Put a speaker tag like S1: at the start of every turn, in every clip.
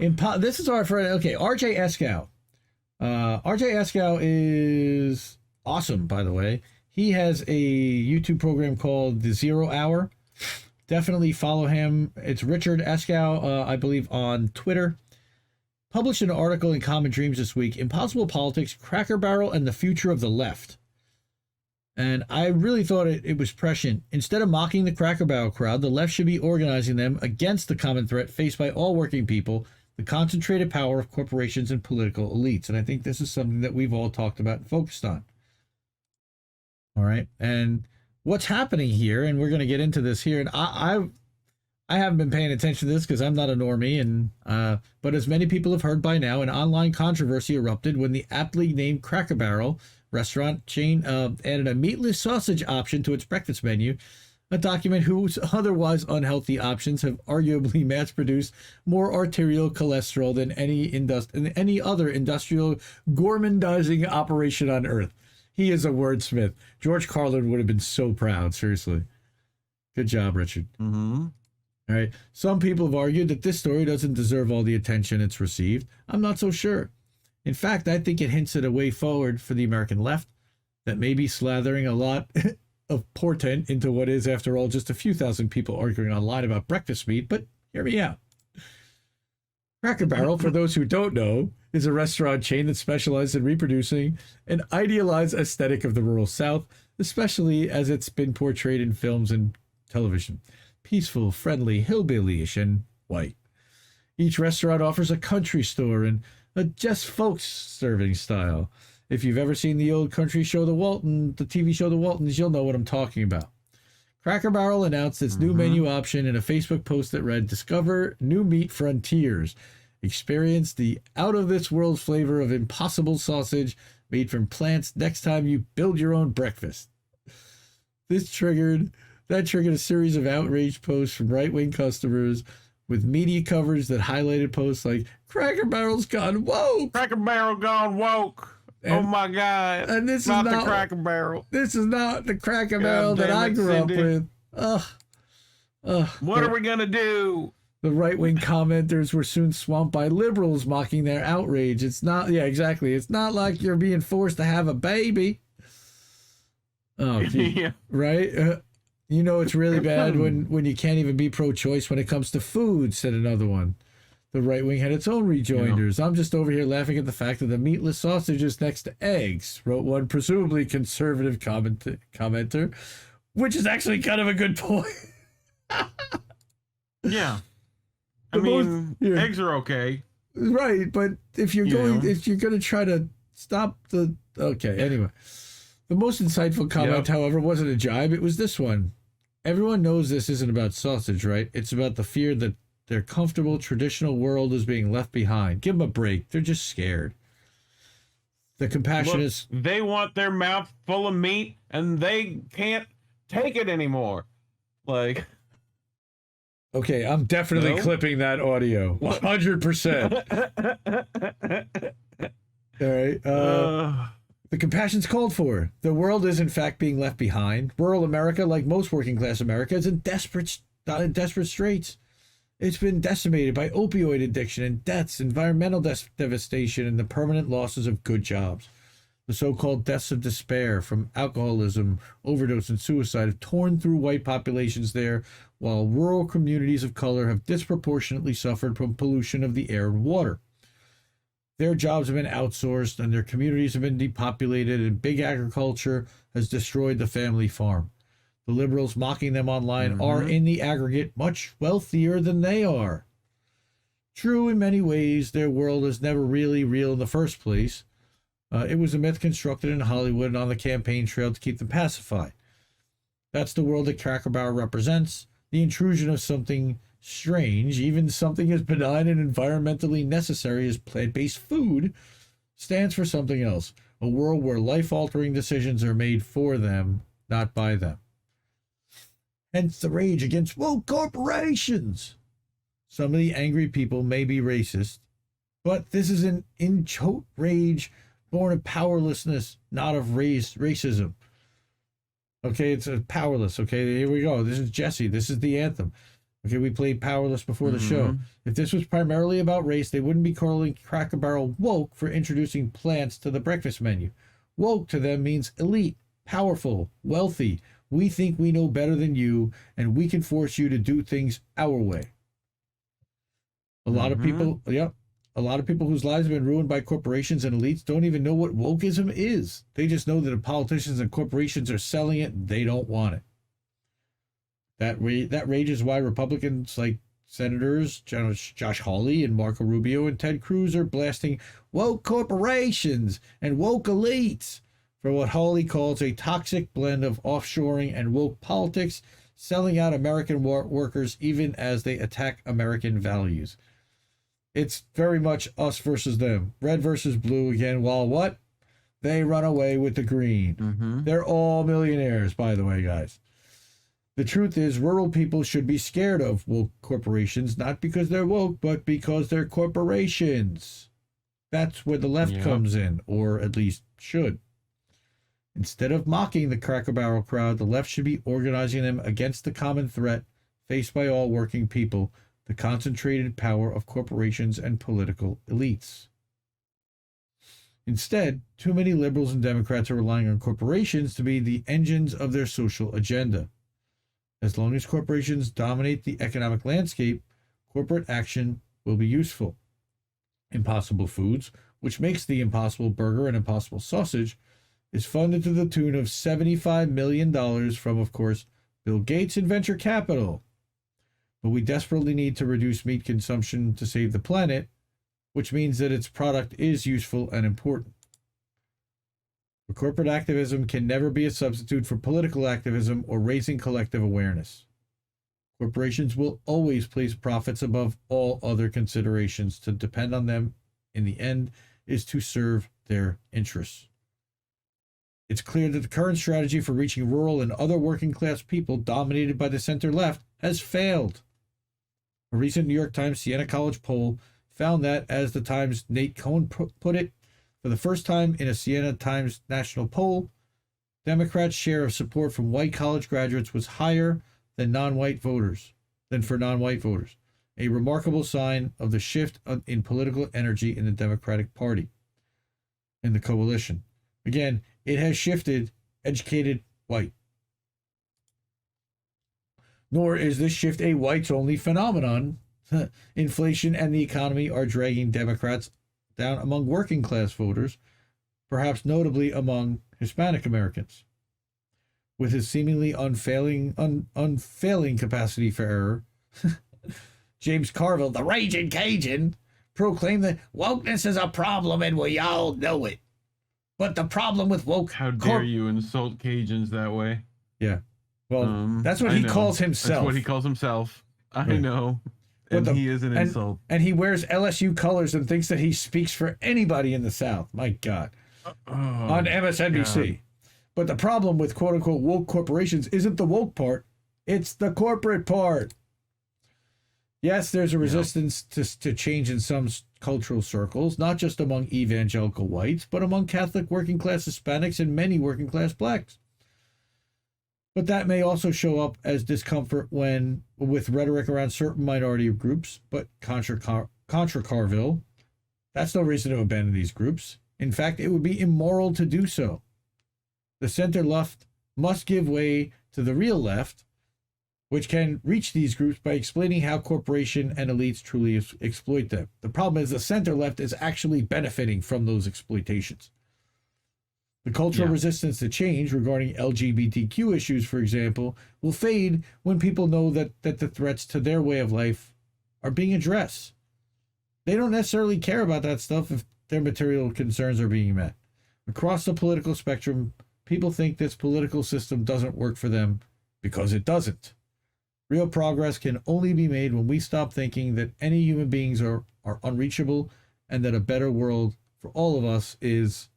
S1: This is our friend. Okay, RJ Eskow. RJ Eskow is awesome, by the way. He has a YouTube program called The 0 Hour. Definitely follow him. It's Richard Eskow, I believe, on Twitter. Published an article in CommonDreams this week, Impossible Politics, Cracker Barrel, and the Future of the Left. And I really thought it was prescient. Instead of mocking the Cracker Barrel crowd, the left should be organizing them against the common threat faced by all working people, the concentrated power of corporations and political elites. And I think this is something that we've all talked about and focused on. All right. And what's happening here, and we're going to get into this here, and I haven't been paying attention to this because I'm not a normie, but as many people have heard by now, an online controversy erupted when the aptly named Cracker Barrel restaurant chain added a meatless sausage option to its breakfast menu, a document whose otherwise unhealthy options have arguably mass-produced more arterial cholesterol than any other industrial gourmandizing operation on earth. He is a wordsmith. George Carlin would have been so proud, seriously. Good job, Richard.
S2: Mm-hmm.
S1: All right. Some people have argued that this story doesn't deserve all the attention it's received. I'm not so sure. In fact, I think it hints at a way forward for the American left that may be slathering a lot of portent into what is, after all, just a few thousand people arguing online about breakfast meat. But hear me out. Cracker Barrel, for those who don't know, is a restaurant chain that specializes in reproducing an idealized aesthetic of the rural South, especially as it's been portrayed in films and television. Peaceful, friendly, hillbilly-ish, and white. Each restaurant offers a country store and a just folks serving style. If you've ever seen the old country show the TV show The Waltons, you'll know what I'm talking about. Cracker Barrel announced its new menu option in a Facebook post that read, "Discover new meat frontiers. Experience the out-of-this-world flavor of impossible sausage made from plants next time you build your own breakfast." That triggered a series of outraged posts from right-wing customers, with media coverage that highlighted posts like, "Cracker Barrel's gone woke."
S2: Cracker Barrel gone woke. Oh my God.
S1: And this
S2: not
S1: is not
S2: the Cracker Barrel.
S1: This is not the Cracker Barrel that I grew up with.
S2: What are we going to do?
S1: The right-wing commenters were soon swamped by liberals mocking their outrage. It's not, yeah, exactly. It's not like you're being forced to have a baby. Oh, yeah. Right? You know it's really bad when you can't even be pro-choice when it comes to food, said another one. The right wing had its own rejoinders. Yeah. I'm just over here laughing at the fact that the meatless sausage is next to eggs, wrote one presumably conservative commenter, which is actually kind of a good point.
S2: Yeah. I mean, eggs are okay.
S1: Right, but if you're going to try to stop anyway. The most insightful comment, however, wasn't a jibe. It was this one. Everyone knows this isn't about sausage, right? It's about the fear that their comfortable, traditional world is being left behind. Give them a break. They're just scared. The compassion is...
S2: They want their mouth full of meat, and they can't take it anymore. Like...
S1: Okay, I'm definitely clipping that audio. 100%. All right. The compassion's called for. The world is, in fact, being left behind. Rural America, like most working-class America, is in desperate straits. It's been decimated by opioid addiction and deaths, environmental devastation, and the permanent losses of good jobs. The so-called deaths of despair from alcoholism, overdose, and suicide have torn through white populations there, while rural communities of color have disproportionately suffered from pollution of the air and water. Their jobs have been outsourced, and their communities have been depopulated, and big agriculture has destroyed the family farm. The liberals mocking them online are, in the aggregate, much wealthier than they are. True, in many ways, their world is never really real in the first place. It was a myth constructed in Hollywood and on the campaign trail to keep them pacified. That's the world that Cracker Barrel represents. The intrusion of something strange, even something as benign and environmentally necessary as plant-based food, stands for something else. A world where life-altering decisions are made for them, not by them. Hence the rage against woke corporations. Some of the angry people may be racist, but this is an in-choate rage born of powerlessness, not of racism. Okay, it's powerless. Okay, here we go. This is Jesse. This is the anthem. Okay, we played Powerless before the show.
S2: Mm-hmm.
S1: If this was primarily about race, they wouldn't be calling Cracker Barrel woke for introducing plants to the breakfast menu. Woke to them means elite, powerful, wealthy. We think we know better than you, and we can force you to do things our way. A lot of people, a lot of people whose lives have been ruined by corporations and elites don't even know what wokeism is. They just know that if politicians and corporations are selling it, they don't want it. That rage is why Republicans like Senators Josh Hawley and Marco Rubio and Ted Cruz are blasting woke corporations and woke elites for what Hawley calls a toxic blend of offshoring and woke politics, selling out American workers even as they attack American values. It's very much us versus them. Red versus blue again, while what? They run away with the green.
S2: Mm-hmm.
S1: They're all millionaires, by the way, guys. The truth is, rural people should be scared of woke corporations, not because they're woke, but because they're corporations. That's where the left comes in, or at least should. Instead of mocking the Cracker Barrel crowd, the left should be organizing them against the common threat faced by all working people, the concentrated power of corporations and political elites. Instead, too many liberals and Democrats are relying on corporations to be the engines of their social agenda. As long as corporations dominate the economic landscape, corporate action will be useful. Impossible Foods, which makes the Impossible Burger and Impossible Sausage, is funded to the tune of $75 million from, of course, Bill Gates and venture capital. But we desperately need to reduce meat consumption to save the planet, which means that its product is useful and important. But corporate activism can never be a substitute for political activism or raising collective awareness. Corporations will always place profits above all other considerations. To depend on them, in the end, is to serve their interests. It's clear that the current strategy for reaching rural and other working class people dominated by the center left has failed. A recent New York Times Siena College poll found that, as the Times' Nate Cohn put it, for the first time in a Siena Times national poll, Democrats' share of support from white college graduates was higher than for non-white voters, a remarkable sign of the shift in political energy in the Democratic Party, in the coalition. Again, it has shifted, educated, white. Nor is this shift a whites-only phenomenon. Inflation and the economy are dragging Democrats down among working-class voters, perhaps notably among Hispanic Americans. With his seemingly unfailing capacity for error, James Carville, the Raging Cajun, proclaimed that wokeness is a problem and we all know it. But the problem with woke...
S2: How dare you insult Cajuns that way?
S1: Yeah. Well, that's what he calls himself.
S2: That's what he calls himself. I know. And he is an insult.
S1: And he wears LSU colors and thinks that he speaks for anybody in the South. My God. On MSNBC. God. But the problem with quote-unquote woke corporations isn't the woke part. It's the corporate part. Yes, there's a resistance to change in some cultural circles, not just among evangelical whites, but among Catholic working-class Hispanics and many working-class blacks. But that may also show up as discomfort with rhetoric around certain minority groups, but contra Carville, that's no reason to abandon these groups. In fact, it would be immoral to do so. The center left must give way to the real left, which can reach these groups by explaining how corporation and elites truly exploit them. The problem is the center left is actually benefiting from those exploitations. The cultural resistance to change regarding LGBTQ issues, for example, will fade when people know that the threats to their way of life are being addressed. They don't necessarily care about that stuff if their material concerns are being met. Across the political spectrum, people think this political system doesn't work for them because it doesn't. Real progress can only be made when we stop thinking that any human beings are unreachable and that a better world for all of us is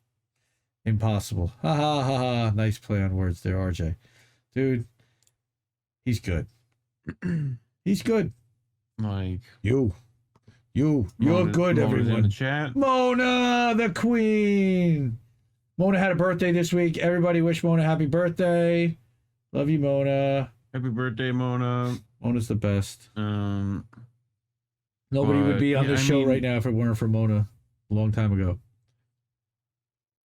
S1: impossible. Ha ha ha ha. Nice play on words there, RJ. Dude, he's good. He's good.
S2: Like
S1: you're good,
S2: Mona's
S1: everyone.
S2: In the chat.
S1: Mona, the queen. Mona had a birthday this week. Everybody wish Mona happy birthday. Love you, Mona.
S2: Happy birthday, Mona.
S1: Mona's the best.
S2: Um,
S1: Nobody would be on
S2: yeah,
S1: this
S2: I
S1: show
S2: mean-
S1: right now if it weren't for Mona a long time ago.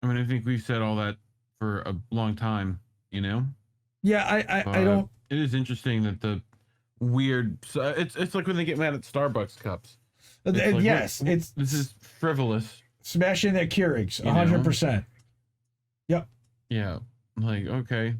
S2: I mean, I think we've said all that for a long time, you know?
S1: Yeah, I don't.
S2: It is interesting that the weird. So it's like when they get mad at Starbucks cups. It's like,
S1: Yes, it's
S2: this is frivolous.
S1: smashing their Keurigs,
S2: You know?
S1: 100%. Yep.
S2: Yeah, like okay.